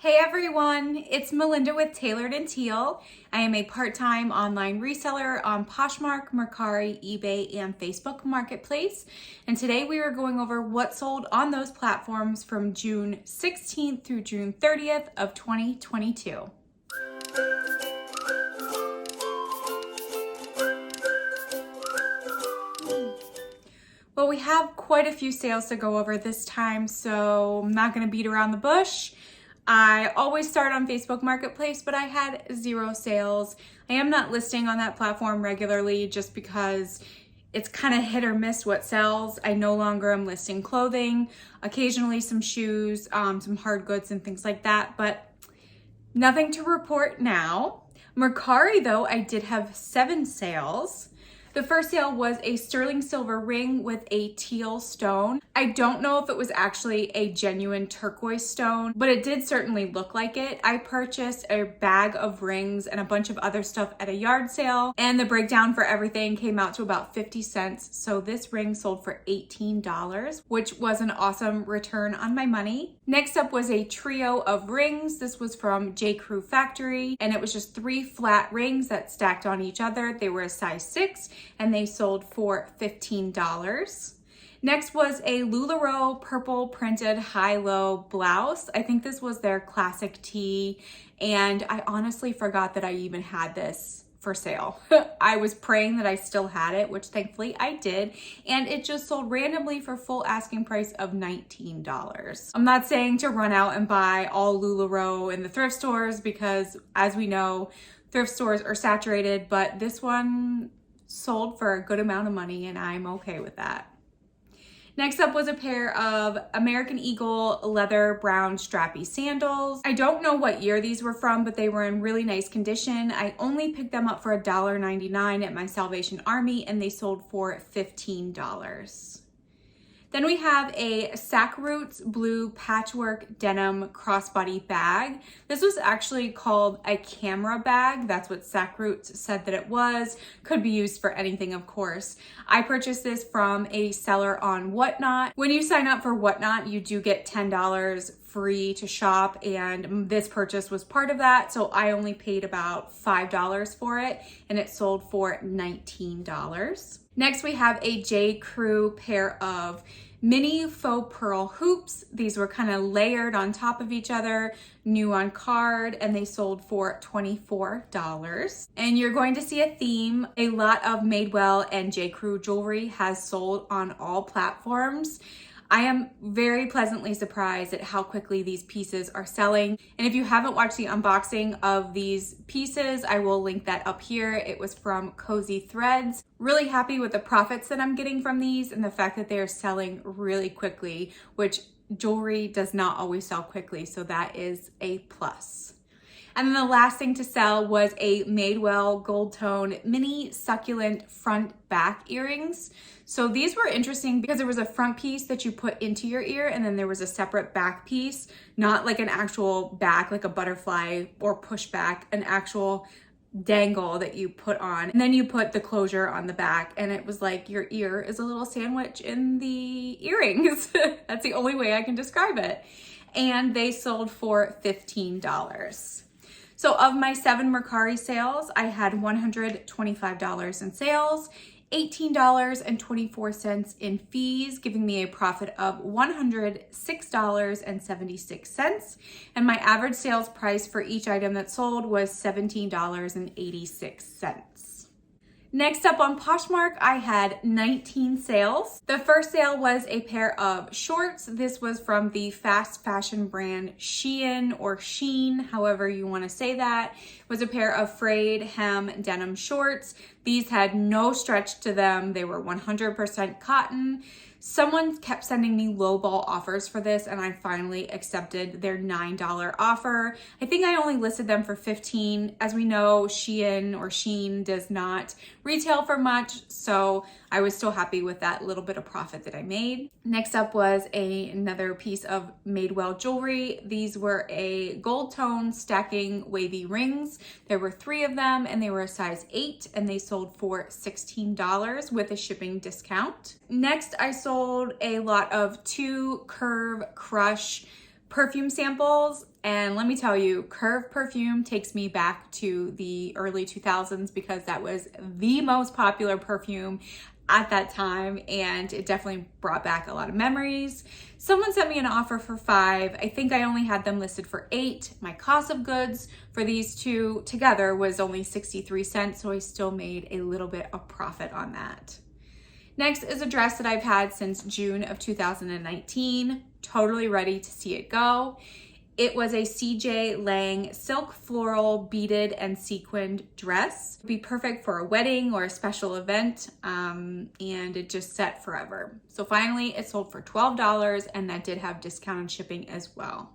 Hey everyone, it's Melinda with Tailored and Teal. I am a part-time online reseller on Poshmark, Mercari, eBay, and Facebook Marketplace. And today we are going over what sold on those platforms from June 16th through June 30th of 2022. Well, we have quite a few sales to go over this time, so I'm not going to beat around the bush. I always start on Facebook Marketplace, but I had 0 sales. I am not listing on that platform regularly just because it's kind of hit or miss what sells. I no longer am listing clothing, occasionally some shoes, some hard goods and things like that, but nothing to report now. Mercari though, I did have 7 sales. The first sale was a sterling silver ring with a teal stone. I don't know if it was actually a genuine turquoise stone, but it did certainly look like it. I purchased a bag of rings and a bunch of other stuff at a yard sale, and the breakdown for everything came out to about 50 cents. So this ring sold for $18, which was an awesome return on my money. Next up was a trio of rings. This was from J. Crew Factory, and it was just 3 flat rings that stacked on each other. They were a size 6, and they sold for $15. Next was a Lularoe purple printed high-low blouse. I think this was their classic tee, and I honestly forgot that I even had this for sale. I was praying that I still had it, which thankfully I did, and it just sold randomly for full asking price of $19. I'm not saying to run out and buy all Lularoe in the thrift stores because, as we know, thrift stores are saturated, but this one sold for a good amount of money and I'm okay with that. Next up was a pair of American Eagle leather brown strappy sandals. I don't know what year these were from, but they were in really nice condition. I only picked them up for $1.99 at my Salvation Army and they sold for $15. Then we have a Sacroots blue patchwork denim crossbody bag. This was actually called a camera bag. That's what Sacroots said that it was. Could be used for anything, of course. I purchased this from a seller on Whatnot. When you sign up for Whatnot, you do get $10 free to shop, and this purchase was part of that. So I only paid about $5 for it, and it sold for $19. Next, we have a J. Crew pair of mini faux pearl hoops. These were kind of layered on top of each other, new on card, and they sold for $24. And you're going to see a theme. A lot of Madewell and J. Crew jewelry has sold on all platforms. I am very pleasantly surprised at how quickly these pieces are selling. And if you haven't watched the unboxing of these pieces, I will link that up here. It was from Cozy Threads. Really happy with the profits that I'm getting from these and the fact that they are selling really quickly, which jewelry does not always sell quickly, so that is a plus. And then the last thing to sell was a Madewell gold tone mini succulent front back earrings. So these were interesting because there was a front piece that you put into your ear and then there was a separate back piece, not like an actual back, like a butterfly or push back, an actual dangle that you put on. And then you put the closure on the back and it was like your ear is a little sandwich in the earrings. That's the only way I can describe it. And they sold for $15. So of my 7 Mercari sales, I had $125 in sales, $18.24 in fees, giving me a profit of $106.76. And my average sales price for each item that sold was $17.86. Next up on Poshmark, I had 19 sales. The first sale was a pair of shorts. This was from the fast fashion brand Shein or Sheen, however you want to say that. It was a pair of frayed hem denim shorts. These had no stretch to them. They were 100% cotton. Someone kept sending me lowball offers for this and I finally accepted their $9 offer. I think I only listed them for $15. As we know, Shein or Sheen does not retail for much, so I was still happy with that little bit of profit that I made. Next up was another piece of Madewell jewelry. These were a gold tone stacking wavy rings. There were 3 of them and they were a size 8 and they sold for $16 with a shipping discount. Next, I sold a lot of 2 Curve Crush perfume samples. And let me tell you, Curve perfume takes me back to the early 2000s because that was the most popular perfume at that time, and it definitely brought back a lot of memories. Someone sent me an offer for 5. I think I only had them listed for 8. My cost of goods for these two together was only 63 cents, so I still made a little bit of profit on that. Next is a dress that I've had since June of 2019, totally ready to see it go. It was a CJ Lang silk floral beaded and sequined dress. It'd be perfect for a wedding or a special event, and it just set forever. So finally it sold for $12, and that did have discounted shipping as well.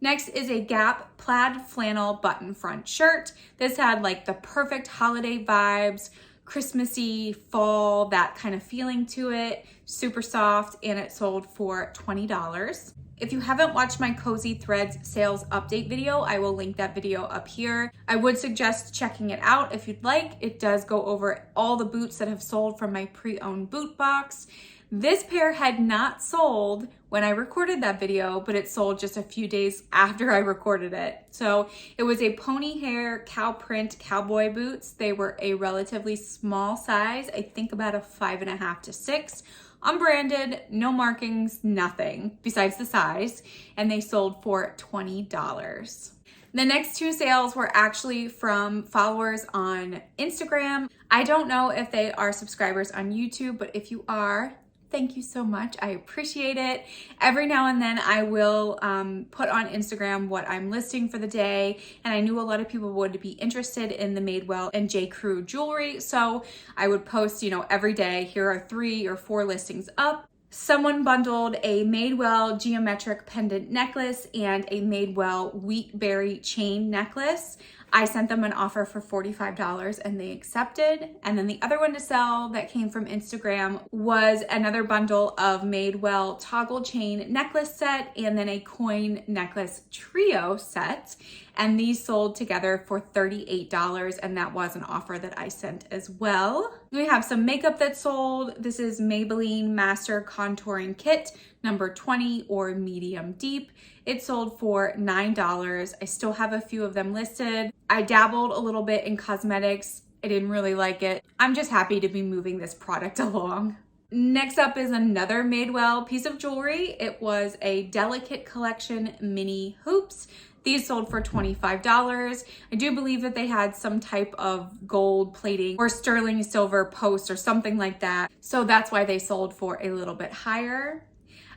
Next is a Gap plaid flannel button front shirt. This had like the perfect holiday vibes, Christmassy, fall, that kind of feeling to it, super soft, and it sold for $20. If you haven't watched my Cozy Threads sales update video, I will link that video up here. I would suggest checking it out if you'd like. It does go over all the boots that have sold from my pre-owned boot box. This pair had not sold when I recorded that video, but it sold just a few days after I recorded it. So it was a pony hair cow print cowboy boots. They were a relatively small size, I think about a 5.5 to 6. Unbranded, no markings, nothing besides the size, and they sold for $20. The next 2 sales were actually from followers on Instagram. I don't know if they are subscribers on YouTube, but if you are, thank you so much. I appreciate it. Every now and then I will put on Instagram what I'm listing for the day. And I knew a lot of people would be interested in the Madewell and J. Crew jewelry. So I would post, every day, here are 3 or 4 listings up. Someone bundled a Madewell geometric pendant necklace and a Madewell wheatberry chain necklace. I sent them an offer for $45 and they accepted. And then the other one to sell that came from Instagram was another bundle of Madewell toggle chain necklace set and then a coin necklace trio set. And these sold together for $38, and that was an offer that I sent as well. We have some makeup that sold. This is Maybelline Master Contouring Kit, number 20 or medium deep. It sold for $9. I still have a few of them listed. I dabbled a little bit in cosmetics. I didn't really like it. I'm just happy to be moving this product along. Next up is another Madewell piece of jewelry. It was a Delicate Collection mini hoops. These sold for $25. I do believe that they had some type of gold plating or sterling silver post or something like that. So that's why they sold for a little bit higher.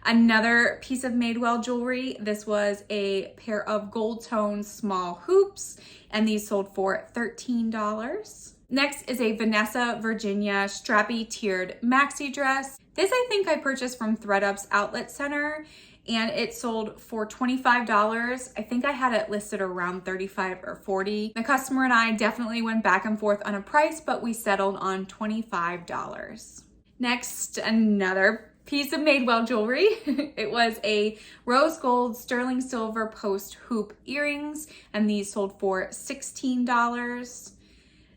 Another piece of Madewell jewelry. This was a pair of gold tone small hoops, and these sold for $13. Next is a Vanessa Virginia strappy tiered maxi dress. This I think I purchased from ThredUp's Outlet Center, and it sold for $25. I think I had it listed around $35 or $40. The customer and I definitely went back and forth on a price, but we settled on $25. Next, another piece of Madewell jewelry. It was a rose gold sterling silver post hoop earrings, and these sold for $16.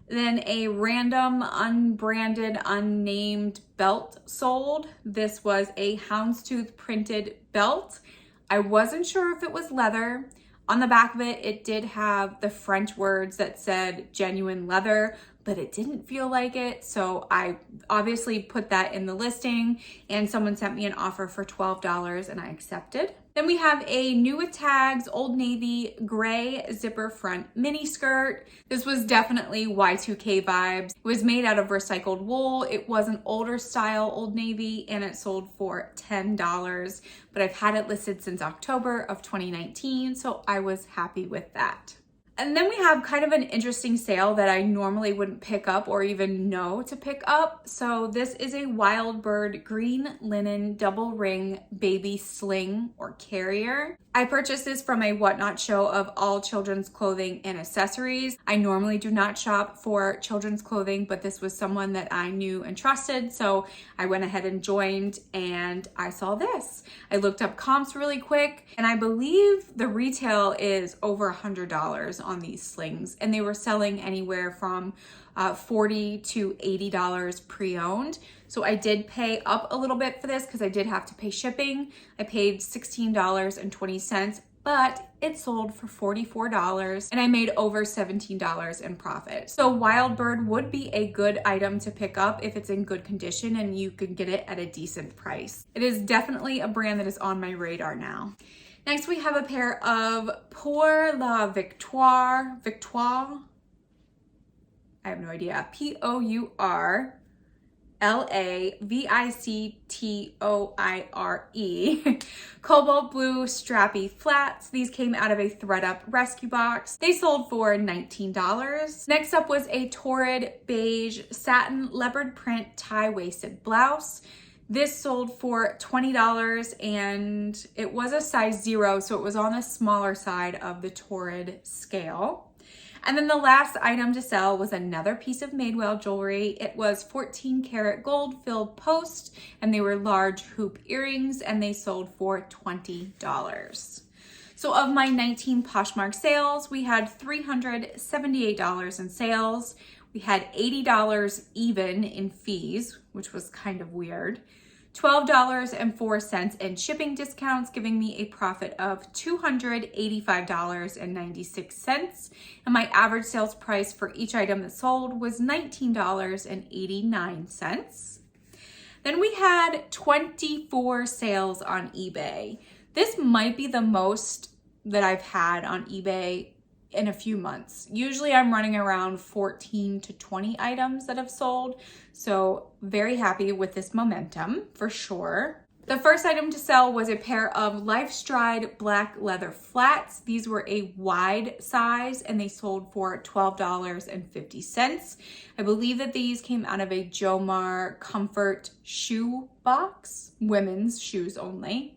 Then a random unbranded unnamed belt sold. This was a houndstooth printed belt. I wasn't sure if it was leather. On the back of it, it did have the French words that said genuine leather, but it didn't feel like it. So I obviously put that in the listing, and someone sent me an offer for $12 and I accepted. Then we have a new with tags Old Navy gray zipper front mini skirt. This was definitely Y2K vibes. It was made out of recycled wool. It was an older style Old Navy, and it sold for $10, but I've had it listed since October of 2019, so I was happy with that. And then we have kind of an interesting sale that I normally wouldn't pick up or even know to pick up. So this is a Wild Bird green linen double ring baby sling or carrier. I purchased this from a Whatnot show of all children's clothing and accessories. I normally do not shop for children's clothing, but this was someone that I knew and trusted. So I went ahead and joined, and I saw this. I looked up comps really quick, and I believe the retail is over $100 on these slings, and they were selling anywhere from $40 to $80 pre-owned. So I did pay up a little bit for this because I did have to pay shipping. I paid $16.20, but it sold for $44 and I made over $17 in profit. So Wild Bird would be a good item to pick up if it's in good condition and you can get it at a decent price. It is definitely a brand that is on my radar now. Next, we have a pair of Pour la Victoire, I have no idea, POURLAVICTOIRE Cobalt Blue Strappy Flats. These came out of a ThredUp rescue box. They sold for $19. Next up was a Torrid Beige Satin Leopard Print Tie-Waisted Blouse. This sold for $20 and it was a size 0, so it was on the smaller side of the Torrid scale. And then the last item to sell was another piece of Madewell jewelry. It was 14 karat gold filled post, and they were large hoop earrings, and they sold for $20. So of my 19 Poshmark sales, we had $378 in sales. We had $80 even in fees, which was kind of weird. $12.04 in shipping discounts, giving me a profit of $285.96. And my average sales price for each item that sold was $19.89. Then we had 24 sales on eBay. This might be the most that I've had on eBay in a few months. Usually I'm running around 14 to 20 items that have sold. So very happy with this momentum for sure. The first item to sell was a pair of Life Stride black leather flats. These were a wide size and they sold for $12.50. I believe that these came out of a Jomar Comfort shoe box, women's shoes only.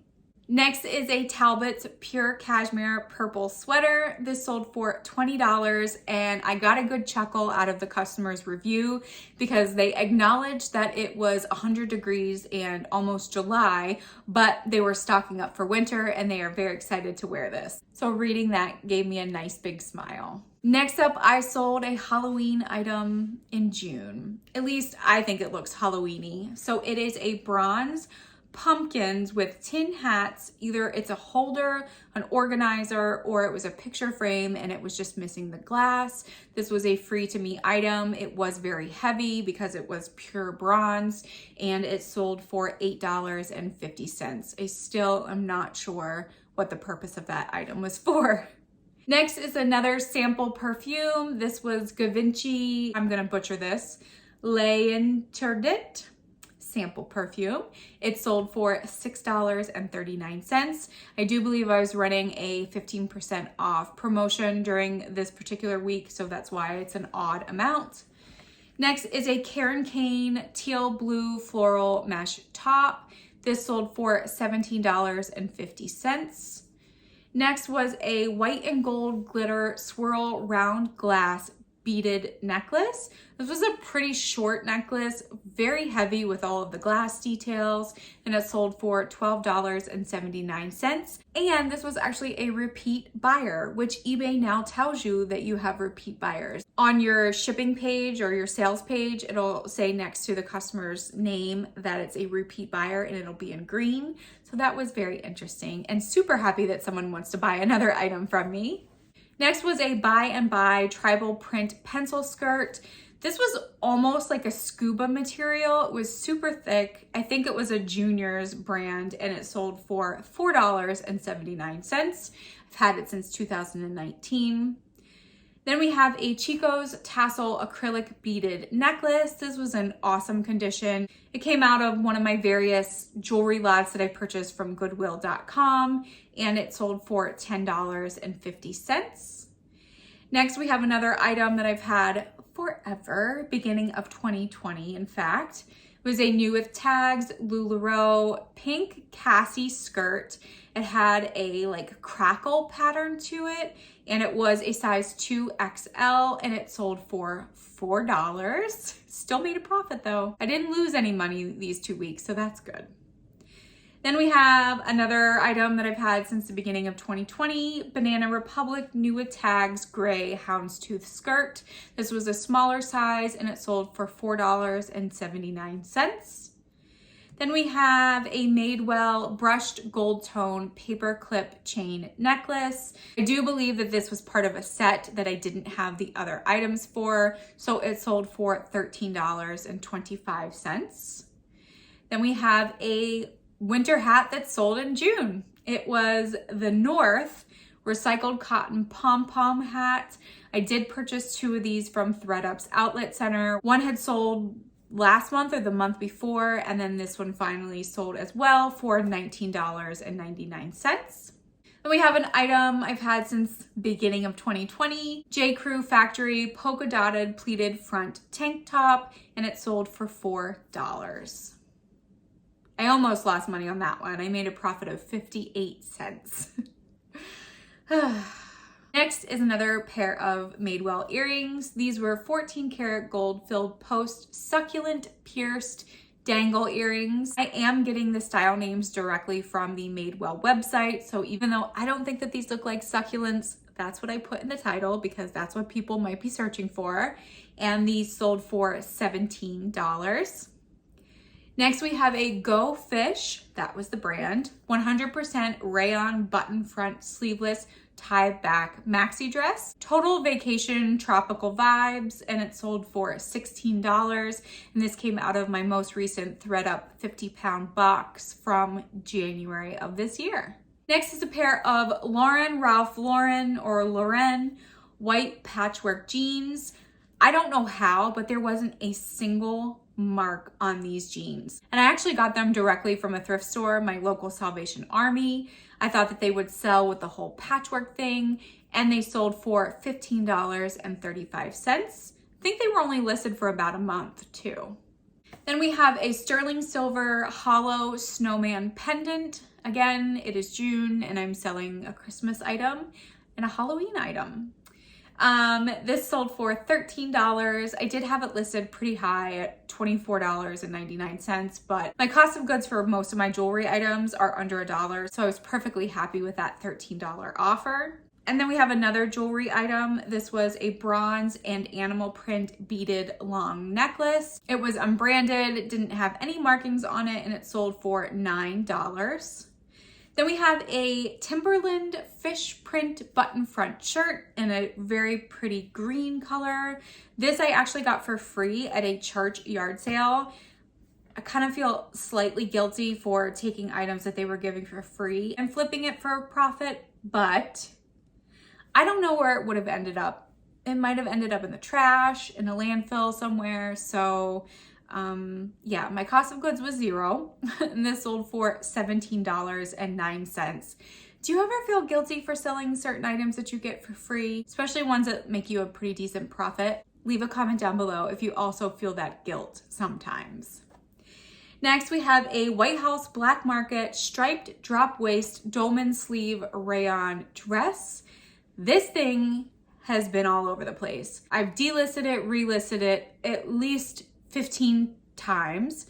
Next is a Talbot's Pure Cashmere Purple Sweater. This sold for $20 and I got a good chuckle out of the customer's review because they acknowledged that it was 100 degrees and almost July, but they were stocking up for winter and they are very excited to wear this. So reading that gave me a nice big smile. Next up, I sold a Halloween item in June. At least I think it looks Halloween-y. So it is a bronze pumpkins with tin hats. Either it's a holder, an organizer, or it was a picture frame and it was just missing the glass. This was a free to me item. It was very heavy because it was pure bronze and it sold for $8.50. I still am not sure what the purpose of that item was for. Next is another sample perfume. This was Givenchy, I'm gonna butcher this, L'Interdit sample perfume. It sold for $6.39. I do believe I was running a 15% off promotion during this particular week, so that's why it's an odd amount. Next is a Kane teal blue floral mesh top. This sold for $17.50. Next was a white and gold glitter swirl round glass beaded necklace. This was a pretty short necklace, very heavy with all of the glass details, and it sold for $12.79. And this was actually a repeat buyer, which eBay now tells you that you have repeat buyers. On your shipping page or your sales page, it'll say next to the customer's name that it's a repeat buyer and it'll be in green. So that was very interesting and super happy that someone wants to buy another item from me. Next was a Buy and Buy tribal print pencil skirt. This was almost like a scuba material. It was super thick. I think it was a Junior's brand and it sold for $4.79. I've had it since 2019. Then we have a Chico's Tassel acrylic beaded necklace. This was in awesome condition. It came out of one of my various jewelry lots that I purchased from Goodwill.com and it sold for $10.50. Next, we have another item that I've had forever, beginning of 2020, in fact. It was a new with tags Lularoe pink Cassie skirt. It had a like crackle pattern to it and it was a size 2XL and it sold for $4. Still made a profit though. I didn't lose any money these 2 weeks, so that's good. Then we have another item that I've had since the beginning of 2020, Banana Republic New with Tags Gray Houndstooth Skirt. This was a smaller size and it sold for $4.79. Then we have a Madewell brushed gold tone paperclip chain necklace. I do believe that this was part of a set that I didn't have the other items for, so it sold for $13.25. Then we have a winter hat that sold in June. It was the North recycled cotton pom-pom hat. I did purchase 2 of these from thredUP's outlet center. One had sold last month or the month before, and then this one finally sold as well for $19.99. Then we have an item I've had since beginning of 2020, J. Crew Factory polka dotted pleated front tank top, and it sold for $4. I almost lost money on that one. I made a profit of 58 cents. Next is another pair of Madewell earrings. These were 14 karat gold filled post succulent pierced dangle earrings. I am getting the style names directly from the Madewell website. So even though I don't think that these look like succulents, that's what I put in the title because that's what people might be searching for. And these sold for $17. Next, we have a Go Fish, that was the brand, 100% rayon button front sleeveless tie back maxi dress. Total vacation tropical vibes, and it sold for $16. And this came out of my most recent thredUP 50-pound box from January of this year. Next is a pair of Ralph Lauren or Lauren white patchwork jeans. I don't know how, but there wasn't a single mark on these jeans. And I actually got them directly from a thrift store, my local Salvation Army. I thought that they would sell with the whole patchwork thing, and they sold for $15.35. I think they were only listed for about a month too. Then we have a sterling silver hollow snowman pendant. Again, it is June and I'm selling a Christmas item and a Halloween item. This sold for $13. I did have it listed pretty high at $24.99, but my cost of goods for most of my jewelry items are under $1, so I was perfectly happy with that $13 offer. And then we have another jewelry item. This was a bronze and animal print beaded long necklace. It was unbranded, it didn't have any markings on it, and it sold for $9. Then we have a Timberland fish print button front shirt in a very pretty green color. This I actually got for free at a church yard sale. I kind of feel slightly guilty for taking items that they were giving for free and flipping it for a profit, but I don't know where it would have ended up. It might have ended up in the trash, in a landfill somewhere, so yeah, my cost of goods was $0 and this sold for $17.09. Do you ever feel guilty for selling certain items that you get for free, especially ones that make you a pretty decent profit? Leave a comment down below if you also feel that guilt sometimes. Next, we have a White House Black Market striped drop waist dolman sleeve rayon dress. This thing has been all over the place. I've delisted it, relisted it at least 15 times.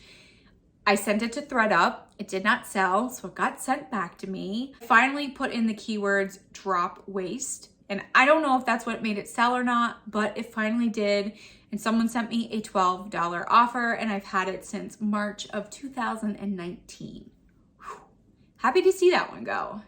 I sent it to thredUP. It did not sell, so it got sent back to me. Finally put in the keywords drop waist, and I don't know if that's what made it sell or not, but it finally did, and someone sent me a $12 offer, and I've had it since March of 2019. Whew. Happy to see that one go.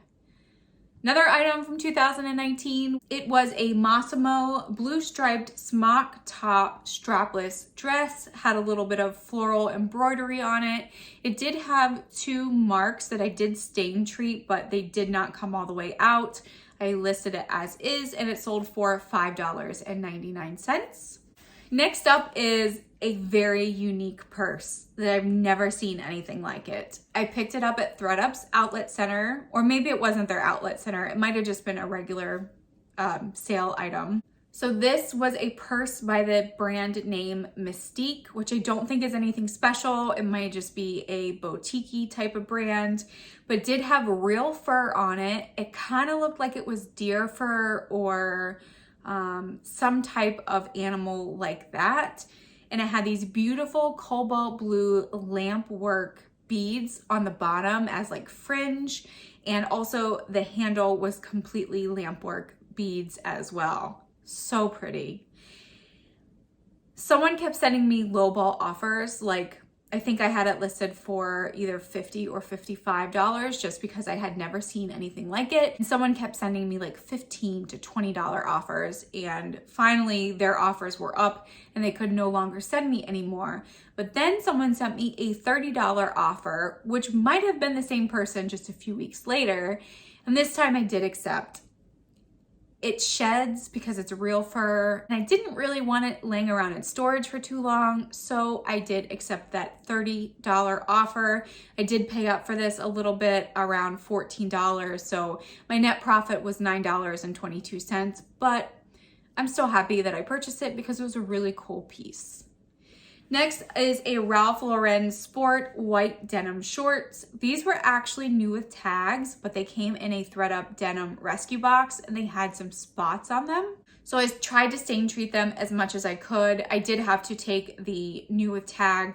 Another item from 2019, it was a Massimo blue striped smock top strapless dress, had a little bit of floral embroidery on it. It did have 2 marks that I did stain treat, but they did not come all the way out. I listed it as is and it sold for $5.99. Next up is a very unique purse that I've never seen anything like it. I picked it up at thredUP's outlet center, or maybe it wasn't their outlet center. It might have just been a regular sale item. So this was a purse by the brand name Mystique, which I don't think is anything special. It might just be a boutique-y type of brand, but did have real fur on it. It kind of looked like it was deer fur or some type of animal like that. And it had these beautiful cobalt blue lamp work beads on the bottom as like fringe, and also the handle was completely lampwork beads as well. So pretty. Someone kept sending me lowball offers, like I think I had it listed for either $50 or $55 just because I had never seen anything like it. And someone kept sending me like $15 to $20 offers, and finally their offers were up and they could no longer send me anymore. But then someone sent me a $30 offer, which might have been the same person just a few weeks later. And this time I did accept. It sheds because it's real fur, and I didn't really want it laying around in storage for too long, so I did accept that $30 offer. I did pay up for this a little bit, around $14, so my net profit was $9.22, but I'm still happy that I purchased it because it was a really cool piece. Next is a Ralph Lauren Sport white denim shorts. These were actually new with tags, but they came in a thread up denim rescue box and they had some spots on them. So I tried to stain treat them as much as I could. I did have to take the new with tag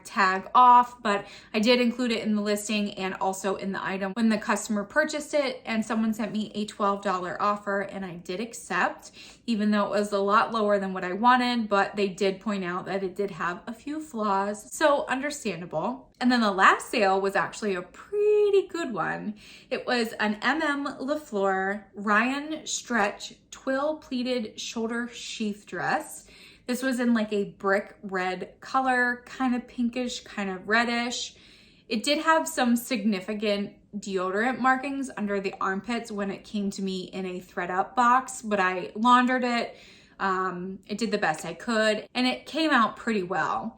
off, but I did include it in the listing and also in the item when the customer purchased it, and someone sent me a $12 offer and I did accept, even though it was a lot lower than what I wanted, but they did point out that it did have a few flaws, so understandable. And then the last sale was actually a pretty good one. It was an LaFleur Ryan Stretch twill pleated shoulder sheath dress. This was in like a brick red color, kind of pinkish, kind of reddish. It did have some significant deodorant markings under the armpits when it came to me in a thread up box, but I laundered it. It did the best I could and it came out pretty well.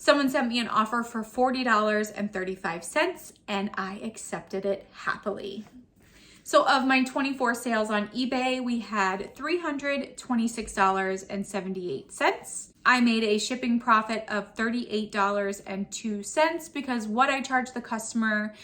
Someone sent me an offer for $40.35 and I accepted it happily. So of my 24 sales on eBay, we had $326.78. I made a shipping profit of $38.02 because what I charge the customer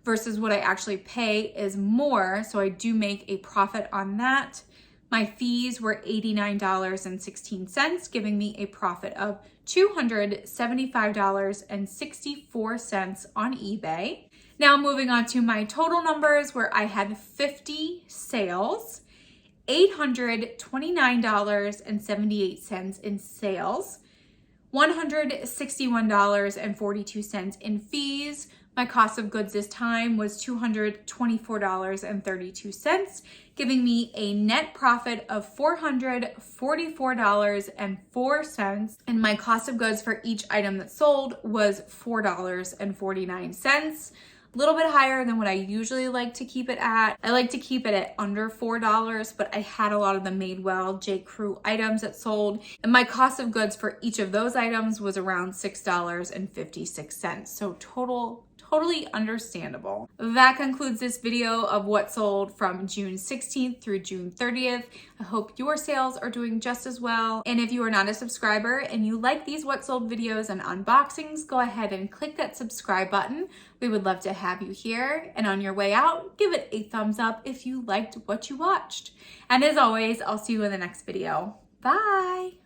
versus what I actually pay is more, so I do make a profit on that. My fees were $89.16, giving me a profit of $275.64 on eBay. Now moving on to my total numbers, where I had 50 sales, $829.78 in sales, $161.42 in fees. My cost of goods this time was $224.32, giving me a net profit of $444.04. And my cost of goods for each item that sold was $4.49. A little bit higher than what I usually like to keep it at. I like to keep it at under $4, but I had a lot of the Madewell J. Crew items that sold, and my cost of goods for each of those items was around $6.56. So totally understandable. That concludes this video of what sold from June 16th through June 30th. I hope your sales are doing just as well. And if you are not a subscriber and you like these what sold videos and unboxings, go ahead and click that subscribe button. We would love to have you here. And on your way out, give it a thumbs up if you liked what you watched. And as always, I'll see you in the next video. Bye.